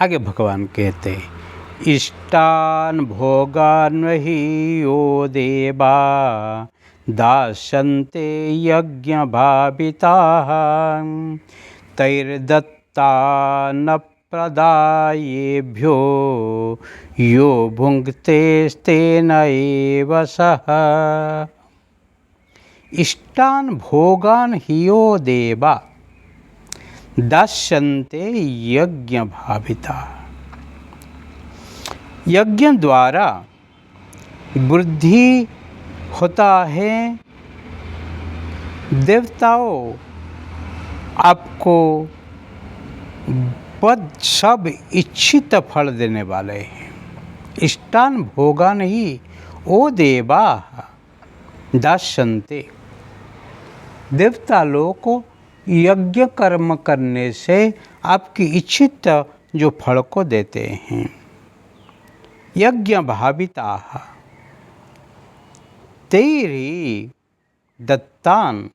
आगे भगवान कहते हैं, इष्टान भोगान वही यो देवा दास्यन्ते यज्ञ भाविताः तैर्दत्तान प्रदायेभ्यो यो भुङ्क्तेस्तेन एव सः। इष्टान भोगान हियो देवा दास्यन्ते यज्ञ भाविता। यज्ञ द्वारा वृद्धि होता है। देवताओं आपको पद सब इच्छित फल देने वाले हैं। इष्टान भोगान ही ओ देवा दास्यन्ते। देवता लोगों को यज्ञ कर्म करने से आपकी इच्छित जो फल को देते हैं। यज्ञ भाविता तैरि दत्तान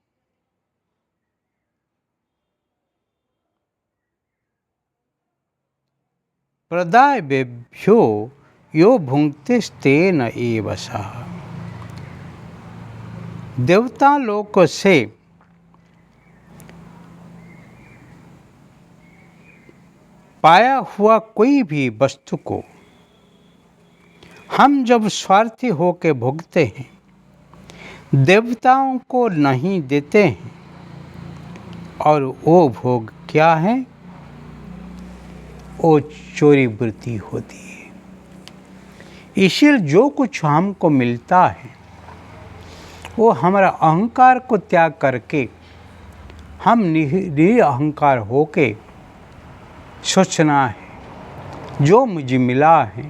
प्रदायेभ्यो यो भुङ्क्तेस्तेन एव सः। देवता लोक से पाया हुआ कोई भी वस्तु को हम जब स्वार्थी होकर भोगते हैं, देवताओं को नहीं देते हैं, और वो भोग क्या है? वो चोरी वृत्ति होती है। इसलिए जो कुछ हमको मिलता है वो हमारा अहंकार को त्याग करके हम निरअहंकार होके सोचना है, जो मुझे मिला है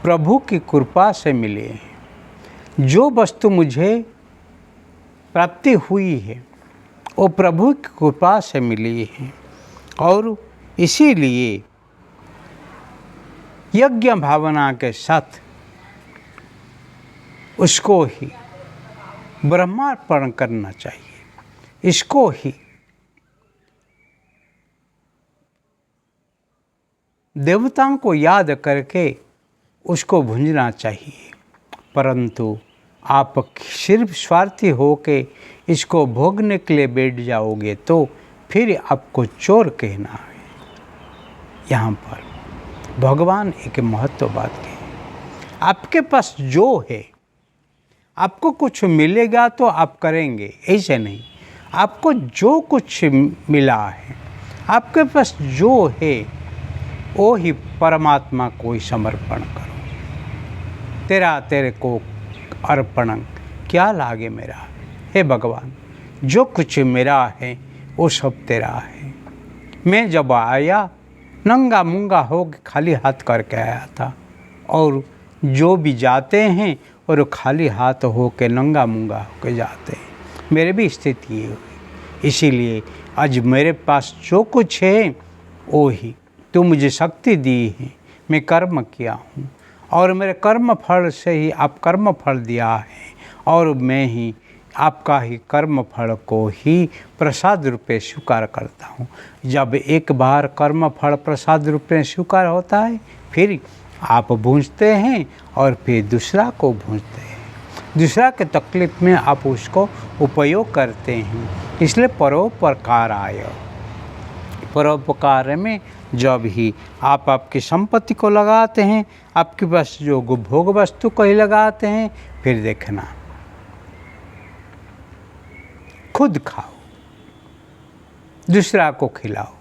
प्रभु की कृपा से मिले हैं। जो वस्तु मुझे प्राप्ति हुई है वो प्रभु की कृपा से मिली है, और इसीलिए यज्ञ भावना के साथ उसको ही ब्रह्मार्पण करना चाहिए। इसको ही देवताओं को याद करके उसको भूंजना चाहिए। परंतु आप सिर्फ स्वार्थी होके इसको भोगने के लिए बैठ जाओगे तो फिर आपको चोर कहना है। यहाँ पर भगवान एक महत्व बात कही, आपके पास जो है, आपको कुछ मिलेगा तो आप करेंगे, ऐसे नहीं। आपको जो कुछ मिला है, आपके पास जो है, वो ही परमात्मा को ही समर्पण करो। तेरा तेरे को अर्पण क्या लागे मेरा। हे भगवान, जो कुछ मेरा है वो सब तेरा है। मैं जब आया नंगा मुंगा हो खाली हाथ करके आया था, और जो भी जाते हैं और खाली हाथ हो के नंगा मुंगा होके जाते हैं। मेरे भी स्थिति ये हुई। इसीलिए आज मेरे पास जो कुछ है वो ही तो मुझे शक्ति दी है। मैं कर्म किया हूँ, और मेरे कर्म फल से ही आप कर्म फल दिया है, और मैं ही आपका ही कर्म फल को ही प्रसाद रूपे स्वीकार करता हूँ। जब एक बार कर्म फल प्रसाद रूपे स्वीकार होता है, फिर आप भूंजते हैं और फिर दूसरा को भूंजते हैं। दूसरा के तकलीफ में आप उसको उपयोग करते हैं। इसलिए परोपकार आय। परोपकार में जब ही आप आपकी संपत्ति को लगाते हैं, आपके पास जो भोग वस्तु को ही लगाते हैं, फिर देखना खुद खाओ, दूसरा को खिलाओ,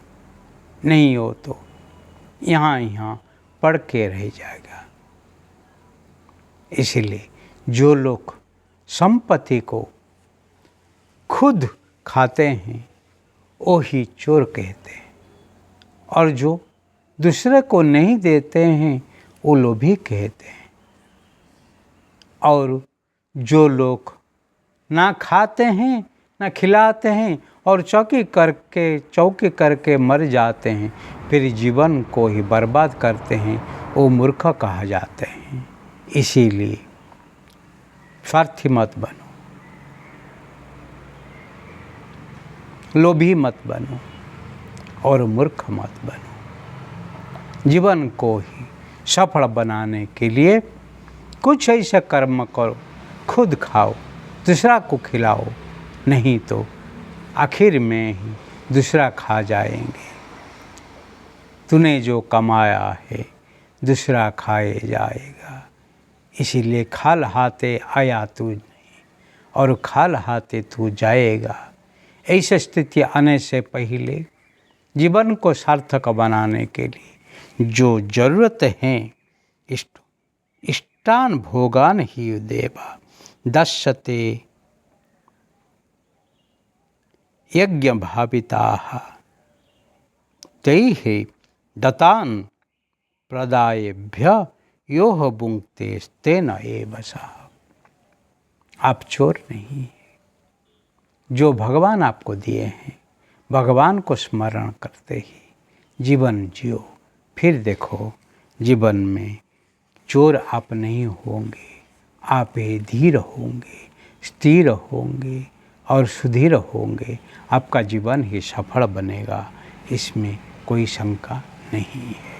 नहीं हो तो यहाँ पड़ के रह जाएगा। इसीलिए जो लोग संपत्ति को खुद खाते हैं वो ही चोर कहते हैं, और जो दूसरे को नहीं देते हैं वो लोभी कहते हैं। और जो लोग ना खाते हैं ना खिलाते हैं और चौकी करके मर जाते हैं, फिर जीवन को ही बर्बाद करते हैं, वो मूर्ख कहा जाते हैं। इसीलिए स्वार्थी मत बनो, लोभी मत बनो, और मूर्ख मत बनो। जीवन को ही सफल बनाने के लिए कुछ ऐसा कर्म करो, खुद खाओ, दूसरा को खिलाओ, नहीं तो आखिर में ही दूसरा खा जाएंगे। तूने जो कमाया है दूसरा खाए जाएगा, इसीलिए खाल हाथे आया तू नहीं और खाल हाथे तू जाएगा। ऐसी स्थिति आने से पहले जीवन को सार्थक बनाने के लिए जो जरूरत है इष्टान भोगान ही देवा दश्यते यज्ञ भाविताः तैः दतान प्रदायेभ्य योह भुंक्ते तेन एव सः। आप चोर नहीं हैं, जो भगवान आपको दिए हैं भगवान को स्मरण करते ही जीवन जियो। फिर देखो जीवन में चोर आप नहीं होंगे, आप धीर होंगे, स्थिर होंगे और सुधीर होंगे। आपका जीवन ही सफल बनेगा, इसमें कोई शंका नहीं है।